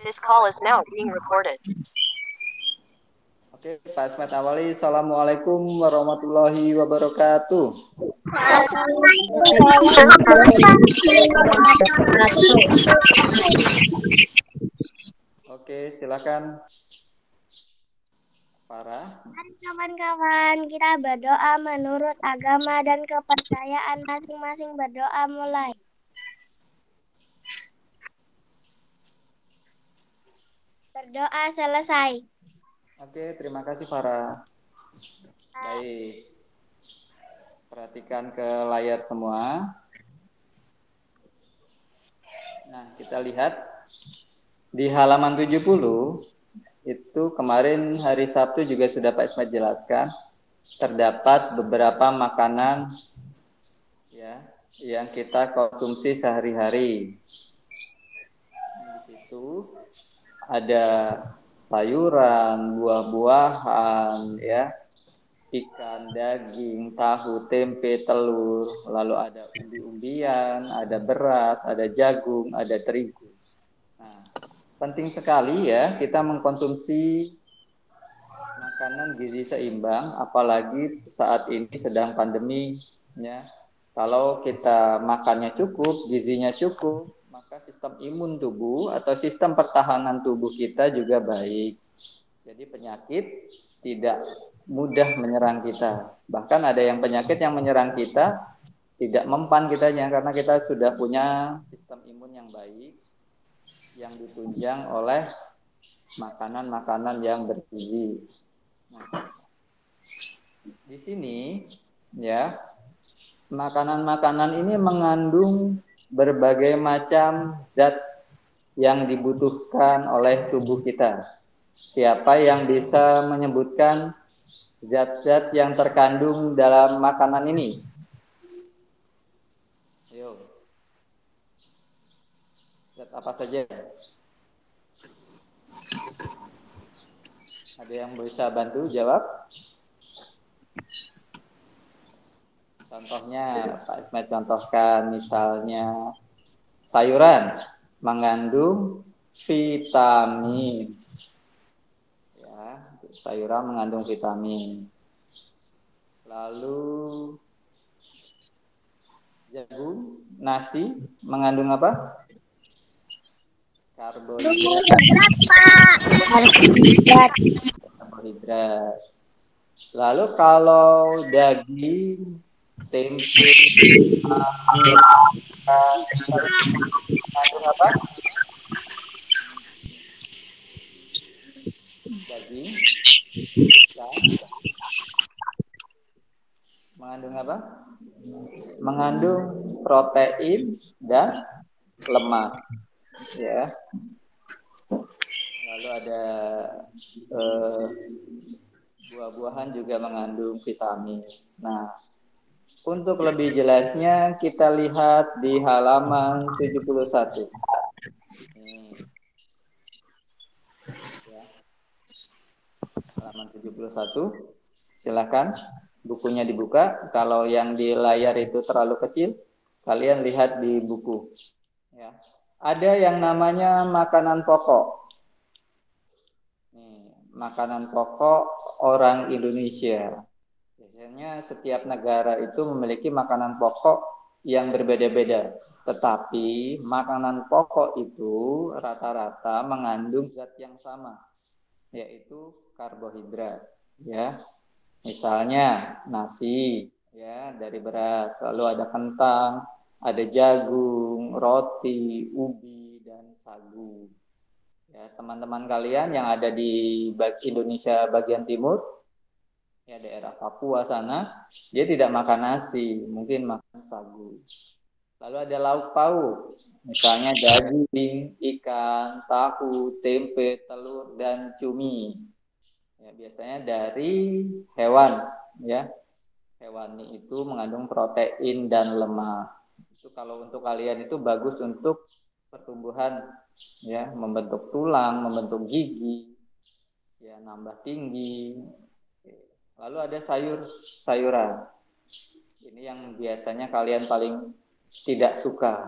This call is now being recorded. Oke, Pak Ismet awali. Assalamualaikum warahmatullahi wabarakatuh. Oke, silakan. Farah. Mari kawan-kawan, kita berdoa menurut agama dan kepercayaan masing-masing. Berdoa mulai. Berdoa selesai. Oke, terima kasih Farah. Baik. Perhatikan ke layar semua. Nah, kita lihat di halaman 70 itu kemarin hari Sabtu juga sudah Pak Ismet jelaskan, terdapat beberapa makanan ya yang kita konsumsi sehari-hari. Di situ ada sayuran, buah-buahan, ya, ikan, daging, tahu, tempe, telur, lalu ada umbi-umbian, ada beras, ada jagung, ada terigu. Nah, penting sekali ya kita mengkonsumsi makanan gizi seimbang, apalagi saat ini sedang pandemi, ya. Kalau kita makannya cukup, gizinya cukup, maka sistem imun tubuh atau sistem pertahanan tubuh kita juga baik. Jadi penyakit tidak mudah menyerang kita. Bahkan ada yang penyakit yang menyerang kita tidak mempan kitanya karena kita sudah punya sistem imun yang baik yang ditunjang oleh makanan-makanan yang bergizi. Nah, di sini ya, makanan-makanan ini mengandung berbagai macam zat yang dibutuhkan oleh tubuh kita. Siapa yang bisa menyebutkan zat-zat yang terkandung dalam makanan ini? Ayo. Zat apa saja? Ada yang bisa bantu jawab? Contohnya, Pak Ismet contohkan misalnya sayuran mengandung vitamin. Ya, sayuran mengandung vitamin. Lalu jagung, nasi mengandung apa? Karbohidrat. Lalu kalau daging, tempe, mengandung apa? Daging, mengandung apa? Mengandung protein dan lemak, ya. Lalu ada buah-buahan juga mengandung vitamin. Nah, untuk lebih jelasnya kita lihat di halaman 71. Nih. Ya. Halaman 71. Silakan bukunya dibuka. Kalau yang di layar itu terlalu kecil, kalian lihat di buku. Ya. Ada yang namanya makanan pokok. Nih, makanan pokok orang Indonesia. Biasanya setiap negara itu memiliki makanan pokok yang berbeda-beda. Tetapi makanan pokok itu rata-rata mengandung zat yang sama, yaitu karbohidrat. Ya, misalnya nasi, ya, dari beras. Lalu ada kentang, ada jagung, roti, ubi, dan sagu. Ya, teman-teman kalian yang ada di Indonesia bagian timur, ya daerah Papua sana, dia tidak makan nasi, mungkin makan sagu. Lalu ada lauk pauk, misalnya daging, ikan, tahu, tempe, telur, dan cumi. Ya, biasanya dari hewan, ya. Hewani itu mengandung protein dan lemak. Itu kalau untuk kalian itu bagus untuk pertumbuhan, ya, membentuk tulang, membentuk gigi, ya, nambah tinggi. Lalu ada sayuran. Ini yang biasanya kalian paling tidak suka.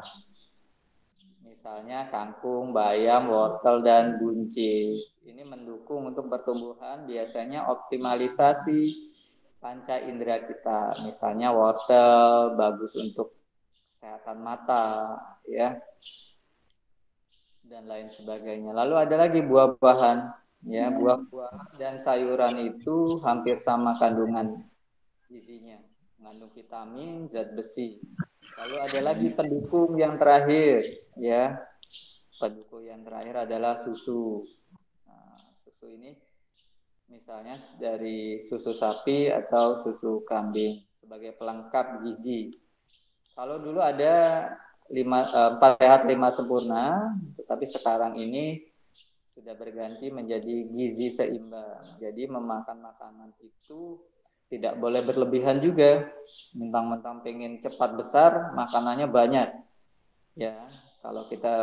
misalnya kangkung, bayam, wortel, dan buncis. Ini mendukung untuk pertumbuhan, biasanya optimalisasi panca indera kita. Misalnya wortel bagus untuk kesehatan mata, ya, dan lain sebagainya. Lalu ada lagi buah-buahan, ya, buah-buahan dan sayuran itu hampir sama kandungan gizinya, mengandung vitamin, zat besi. Lalu ada lagi pendukung yang terakhir, ya. Pendukung yang terakhir adalah susu. Nah, susu ini misalnya dari susu sapi atau susu kambing sebagai pelengkap gizi. Kalau dulu ada 4 sehat 5 sempurna, tetapi sekarang ini sudah berganti menjadi gizi seimbang. Jadi memakan makanan itu tidak boleh berlebihan juga. Mentang-mentang pengen cepat besar, makanannya banyak. Ya, kalau kita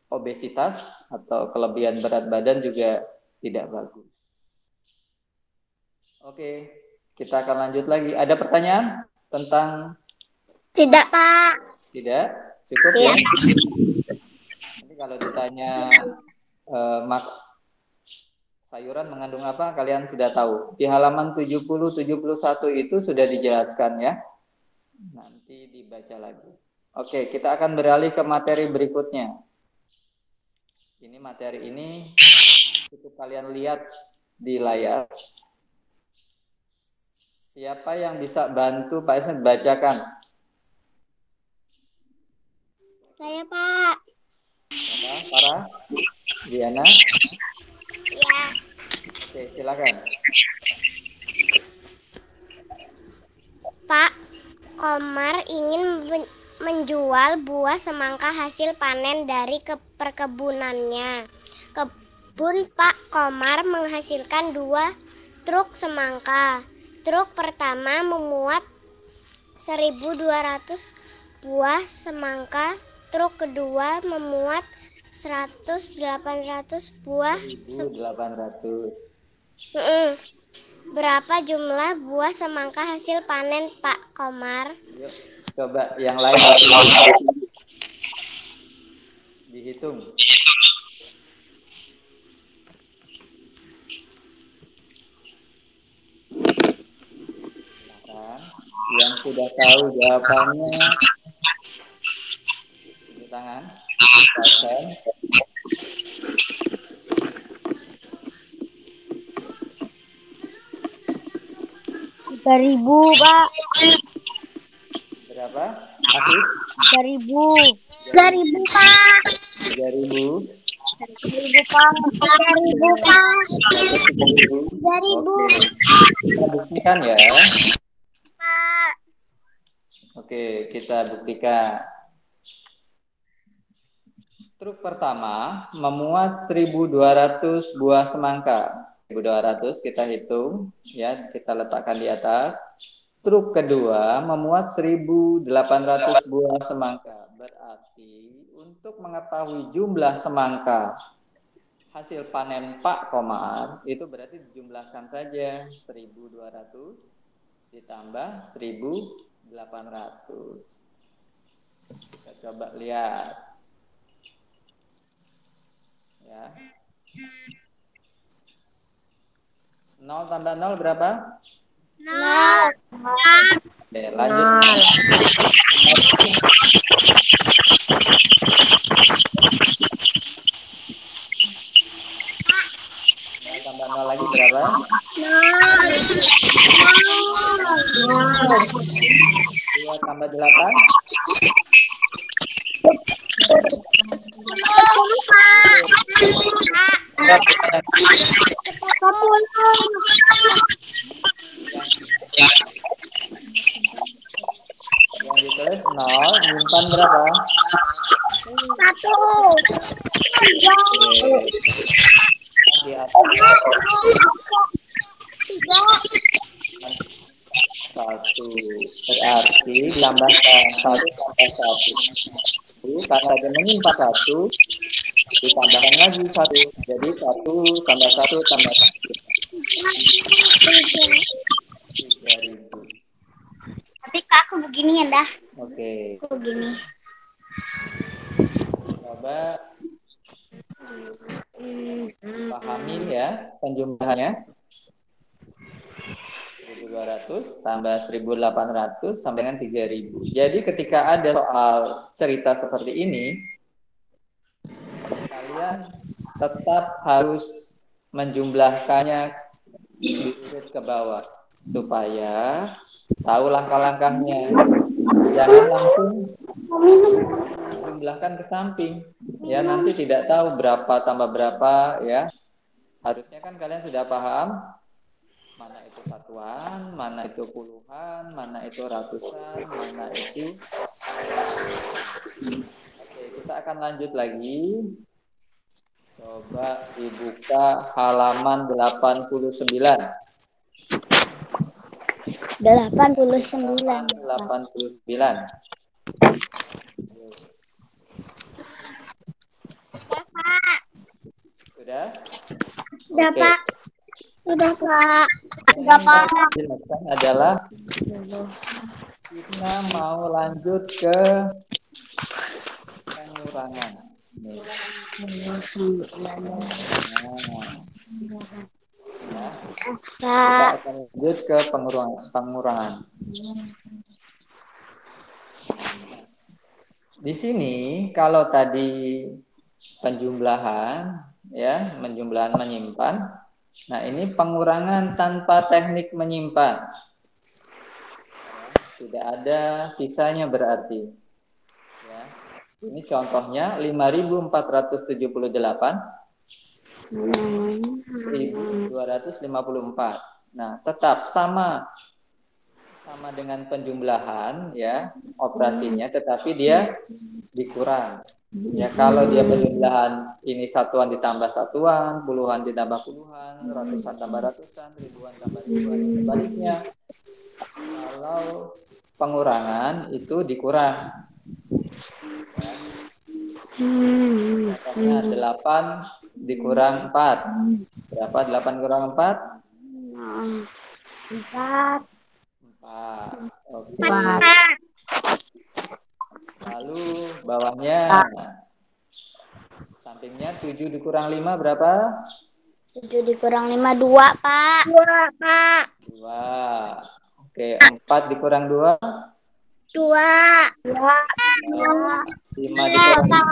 obesitas atau kelebihan berat badan juga tidak bagus. Oke, kita akan lanjut lagi. Ada pertanyaan tentang? Tidak, Pak. Tidak? Cukup ya? Nanti kalau ditanya sayuran mengandung apa, kalian sudah tahu. Di halaman 70-71 itu sudah dijelaskan ya. Nanti dibaca lagi. Oke, kita akan beralih ke materi berikutnya. Ini materi ini cukup kalian lihat di layar. Siapa yang bisa bantu Pak Esen bacakan? Saya, Pak. Siapa? Sarah? Diana? Ya. Oke, silakan. Pak Komar ingin menjual buah semangka hasil panen dari perkebunannya. Kebun Pak Komar menghasilkan 2 truk semangka. Truk pertama memuat 1.200 buah semangka. Truk kedua memuat 800 buah. 1.800. Berapa jumlah buah semangka hasil panen Pak Komar? Yuk, coba yang lain dihitung. Silakan. Yang sudah tahu jawabannya, tunjuk tangan. Silakan. 3.000, Pak. Berapa? Afif? 3.000. 3.000, Pak. 3.000. 3.000, Pak. 3.000, Pak. 3.000. 3.000. Oke. Kita buktikan ya. Pak. Oke, kita buktikan. Truk pertama memuat 1.200 buah semangka. 1.200 kita hitung, ya, kita letakkan di atas. Truk kedua memuat 1.800 buah semangka. Berarti untuk mengetahui jumlah semangka hasil panen Pak Komar, itu berarti dijumlahkan saja 1.200 ditambah 1.800. Kita coba lihat. Ya. 0 tambah 0 berapa? 0. Oke, lanjut. 0 tambah 0 lagi berapa? 2 tambah 8? Yang ditulis 0, nyimpan berapa? 1. Di atas 1. Berarti lambangkan 1 tambah 1. Karena ada menyimpan 1, ditambahkan lagi 1. Jadi 1 tambah 1 tambah 1. 3.000. Tapi Kak, aku begini ya dah. Oke. Aku begini. Coba pahami ya penjumlahannya. 1.200 tambah 1.800 sampai dengan 3.000. Jadi ketika ada soal cerita seperti ini, kalian tetap harus menjumlahkannya diurut ke bawah supaya tahu langkah-langkahnya. Jangan langsung jumlahkan ke samping. Ya, nanti tidak tahu berapa tambah berapa ya. Harusnya kan kalian sudah paham mana itu satuan, mana itu puluhan, mana itu ratusan, mana itu. Oke, kita akan lanjut lagi. Coba dibuka halaman 89. 89. Sudah? Sudah, Oke. Pak. Sudah, Pak. Sudah, Pak. Jelaskan adalah kita mau lanjut ke pengurangan. Nih. Ya. Kita akan lanjut ke pengurangan. Di sini kalau tadi penjumlahan ya, penjumlahan menyimpan. Nah, ini pengurangan tanpa teknik menyimpan. Tidak ada sisanya berarti. Ya. Ini contohnya 5.478 1.254. Nah, tetap sama dengan penjumlahan ya operasinya, tetapi dia dikurang. Ya, kalau dia penjumlahan ini satuan ditambah satuan, puluhan ditambah puluhan, ratusan tambah ratusan, ribuan tambah ribuan. Sebaliknya, kalau pengurangan itu dikurang. Ya. Contohnya 8 dikurang 4. Berapa 8 kurang 4? 4. 4. Oke. Lalu bawahnya sampingnya 7 dikurang 5 berapa? 7 dikurang 5 2, Pak. 2, Pak. 2. Oke, 4 dikurang 2? 2. 2. 5 dikurang 1?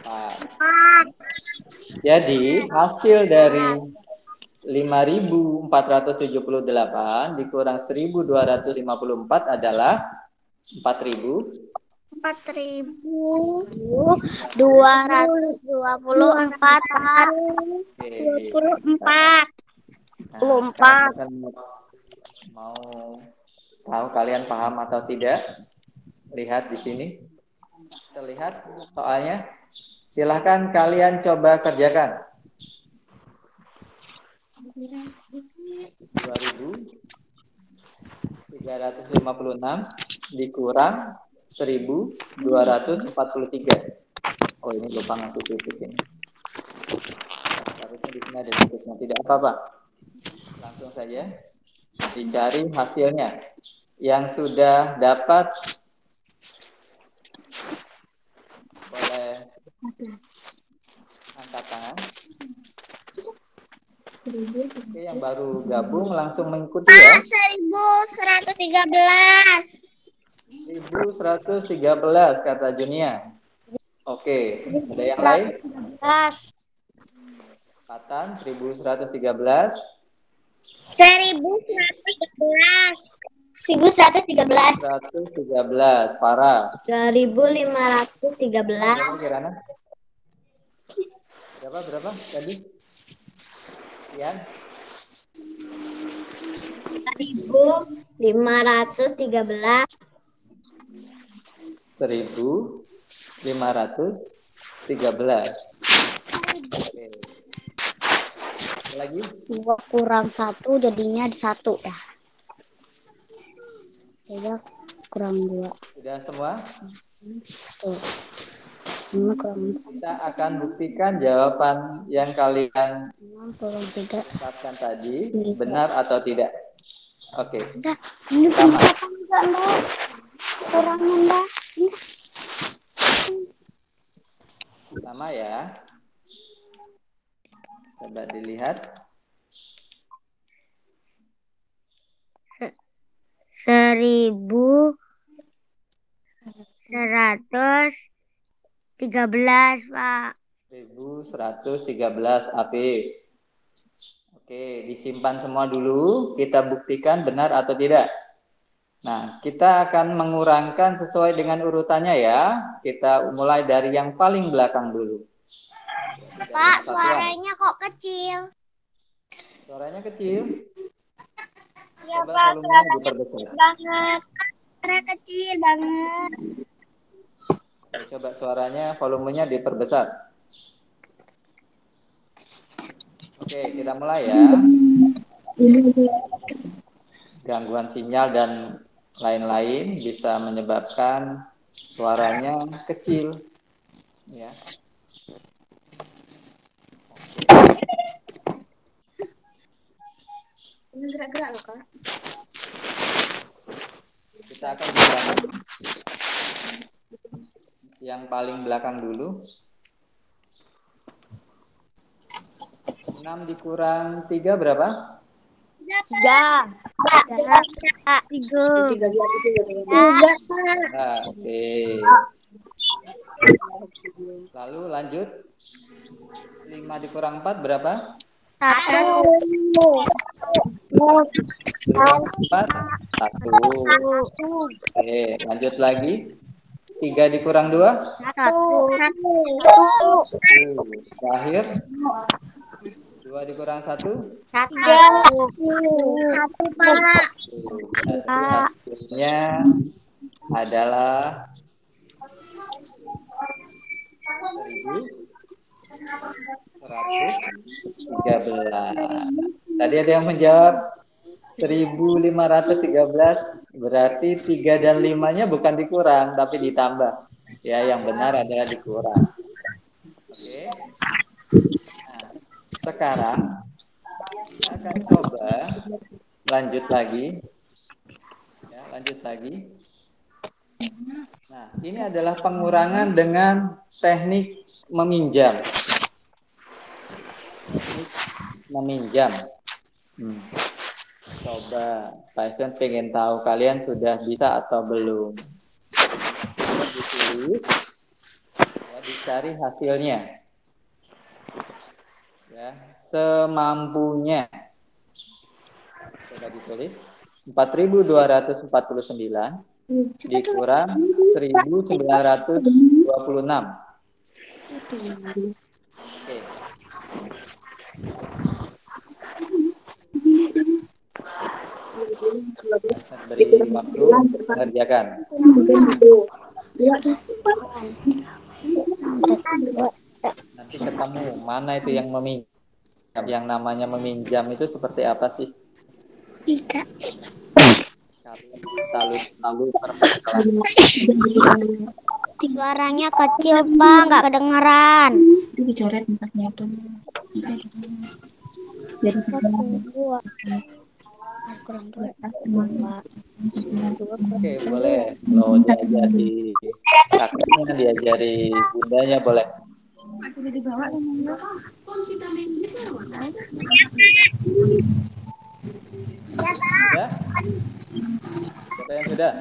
4. Jadi hasil dari 5.478 dikurang 1.254 adalah 4.224, Pak. 24. Mau tahu kalian paham atau tidak? Lihat di sini. Terlihat soalnya. Silahkan kalian coba kerjakan. 2.356 dikurang 1.243. Oh, ini lupa ngasih titik ini. Harusnya di sini ada titiknya. Tidak apa-apa. Langsung saja dicari hasilnya. Yang sudah dapat boleh angkat tangan. Oke, yang baru gabung langsung mengikuti ya. 1.113. 1.113 kata Junia. Oke, ada yang lain? 113. Katan 1.113. 1.113. Farah. 1.513. Kirana? Berapa tadi? Sekian. 1.513. 1.513. Oke. Lagi? 2 kurang 1 jadinya 1 ya. Jadi kurang 2. Sudah semua? Tuh. Ini kurang 4. Kita akan buktikan jawaban yang kalian 63. ucapkan tadi benar atau tidak. Oke. Udah, ini Sama. enggak, Mbak? Kurangnya, Mbak. Sama ya. Coba dilihat. 1113, Pak. 1113 AP. Oke, disimpan semua dulu. Kita buktikan benar atau tidak. Nah, kita akan mengurangkan sesuai dengan urutannya ya. Kita mulai dari yang paling belakang dulu. Pak, suaranya kok kecil? Suaranya kecil? Iya, Coba Pak, volumenya suaranya diperbesar. kecil banget. Suara kecil banget. Coba suaranya, volumenya diperbesar. Oke, kita mulai ya. Gangguan sinyal dan lain-lain bisa menyebabkan suaranya kecil. Ya. Oke. Ini gerak-gerak loh, Kak. Kita akan bilang yang paling belakang dulu. 6 dikurang 3 berapa? 3. 3. Nah, oke. Lalu lanjut. 5 dikurang 4 berapa? 1. Dikurang 4, 1. Oke, lanjut lagi. 3 dikurang 2? 1. Terakhir. 2 dikurang 1? 1. 1, Pak. Hasilnya adalah 1113. Tadi ada yang menjawab 1513, berarti 3 dan 5-nya bukan dikurang tapi ditambah. Ya, yang benar adalah dikurang. Oke. Nah, sekarang kita akan coba lanjut lagi. Ya, lanjut lagi. Nah, ini adalah pengurangan dengan teknik meminjam. Teknik meminjam. Coba, Tyson pengen tahu kalian sudah bisa atau belum. Ditulis, ya, dicari hasilnya. Ya, semampunya. Coba ditulis. 4.249 dikurang 1.926. Oke. Beri waktu mengerjakan. Nanti ketemu mana itu yang meminjam. Yang namanya meminjam itu seperti apa sih? Tidak. Suaranya kecil, Pak, nggak kedengeran. Dicoret tempatnya tuh. Jadi Oke, boleh. Kalau diajari kakaknya, diajari bundanya boleh. sudah dibawa Sudah? Siapa yang sudah?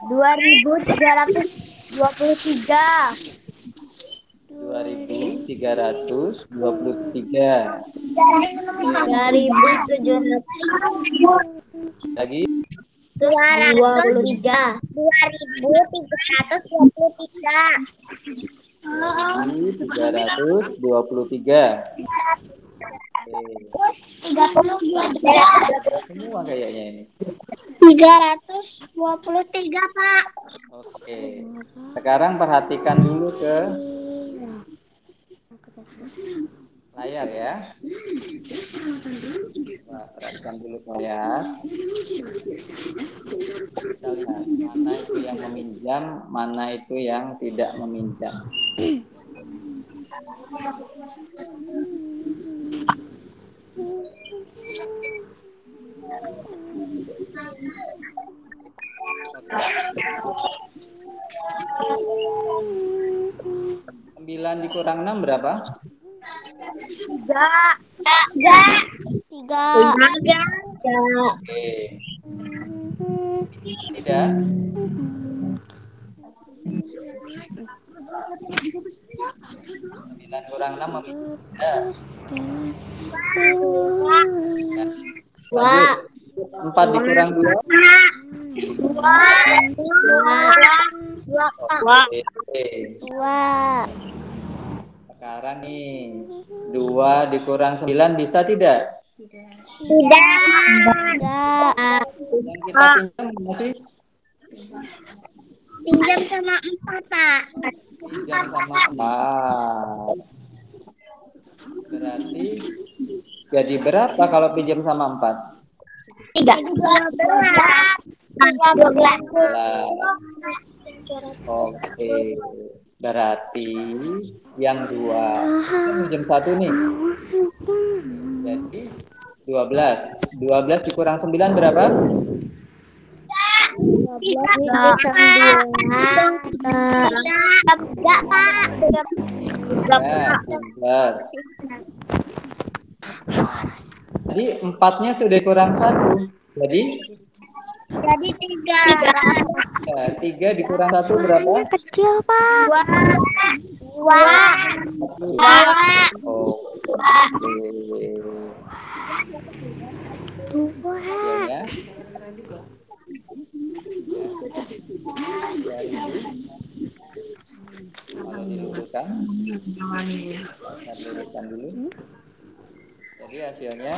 2.323. 3.700. Lagi 2.323. 2.323. Semua kayaknya ini. 323, Pak. Oke. Sekarang perhatikan dulu ke layar ya. Nah, perhatikan dulu ke layar. Kita lihat mana itu yang meminjam, mana itu yang tidak meminjam. Sembilan dikurang 6 berapa? 3. Oke. Tidak. 9 kurang 6 tidak. Lanjut. 4 dikurang 2. Oke. 2. Sekarang nih 2 dikurang 9 bisa tidak? Tidak. Yang kita pinjam masih Pinjam sama 4, Pak. pinjam sama 4. Berarti jadi berapa kalau pinjam sama 4? 12. Oke. Berarti yang 2 pinjam 1 nih. Jadi 12. 12 dikurang 9 berapa? 11. Jadi 4-nya sudah kurang 1. Jadi 3. 3 dikurang 1 berapa? Kecil, Pak. 2. Hasilnya kalau dirumuskan, kita luruskan dulu. Jadi hasilnya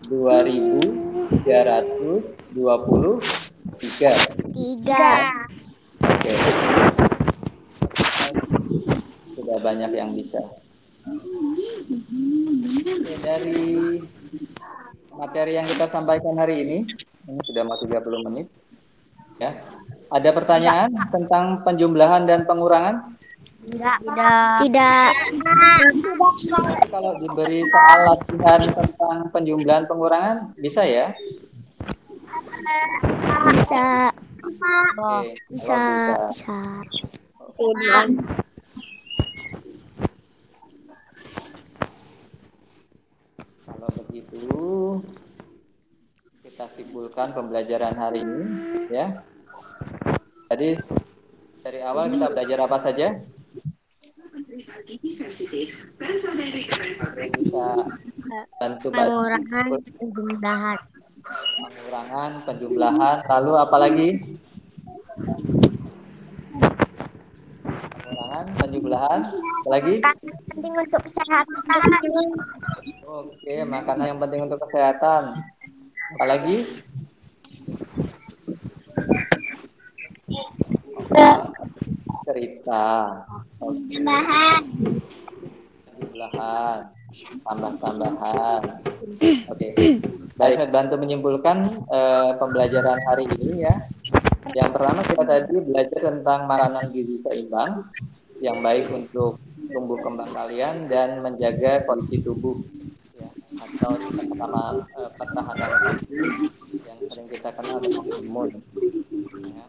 2.323. 3. Oke. Sudah banyak yang bisa. Oke, dari materi yang kita sampaikan hari ini sudah mau 30 menit. Ya. Ada pertanyaan tentang penjumlahan dan pengurangan? Tidak. Kalau diberi soal latihan tentang penjumlahan pengurangan, bisa ya? Bisa. Oke, Bisa. Kalau begitu, kita simpulkan pembelajaran hari ini, ya. Jadi dari awal kita belajar apa saja? Bisa bantu pengurangan, penjumlahan, lalu apa lagi? Pengurangan, penjumlahan, apa lagi? Penting untuk kesehatan. Oke, makanan yang penting untuk kesehatan. Apa lagi? Cerita. Oke. Jumlahan, tambah-tambahan. Oke. Baik, saya bantu menyimpulkan pembelajaran hari ini ya. Yang pertama kita tadi belajar tentang makanan gizi seimbang yang baik untuk tumbuh kembang kalian dan menjaga kondisi tubuh ya, atau sama pertahanan tubuh yang sering kita kenal dengan imun. Ya.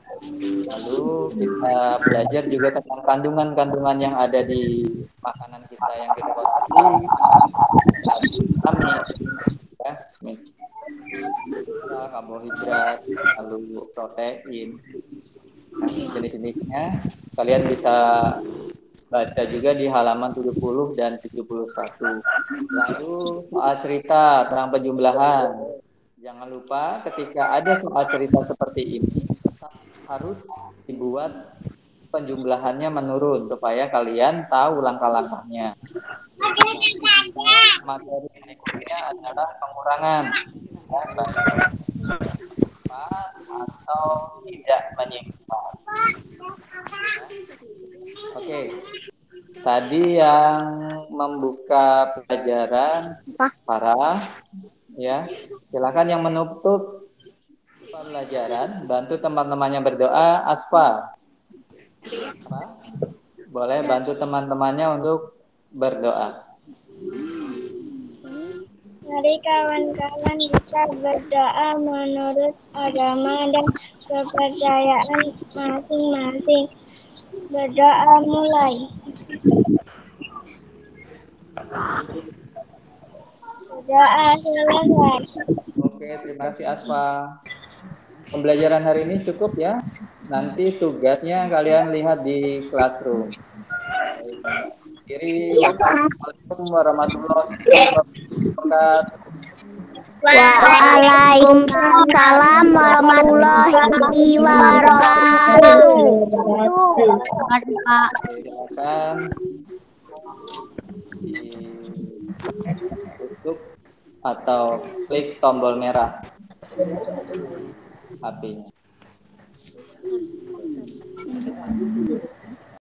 Lalu kita belajar juga tentang kandungan-kandungan yang ada di makanan kita yang kita konsumsi, vitamin, ya, karbohidrat, lalu protein, jenis-jenisnya kalian bisa baca juga di halaman 70 dan 71. Lalu soal cerita tentang penjumlahan, jangan lupa ketika ada soal cerita seperti ini harus dibuat penjumlahannya menurun supaya kalian tahu langkah-langkahnya. Materi berikutnya adalah pengurangan atau tidak menyimpan. Oke. Tadi yang membuka pelajaran Farah, ya. Silakan yang menutup pelajaran, bantu teman-temannya berdoa. Asfa, boleh bantu teman-temannya untuk berdoa. Mari kawan-kawan kita berdoa menurut agama dan kepercayaan masing-masing. Berdoa mulai. Berdoa selesai. Oke, terima kasih Asfa. Pembelajaran hari ini cukup ya. Nanti tugasnya kalian lihat di classroom. Kiri, wassalamualaikum warahmatullahi wabarakatuh. Waalaikumsalam warahmatullahi wabarakatuh. Silakan ditutup atau klik tombol merah HP-nya.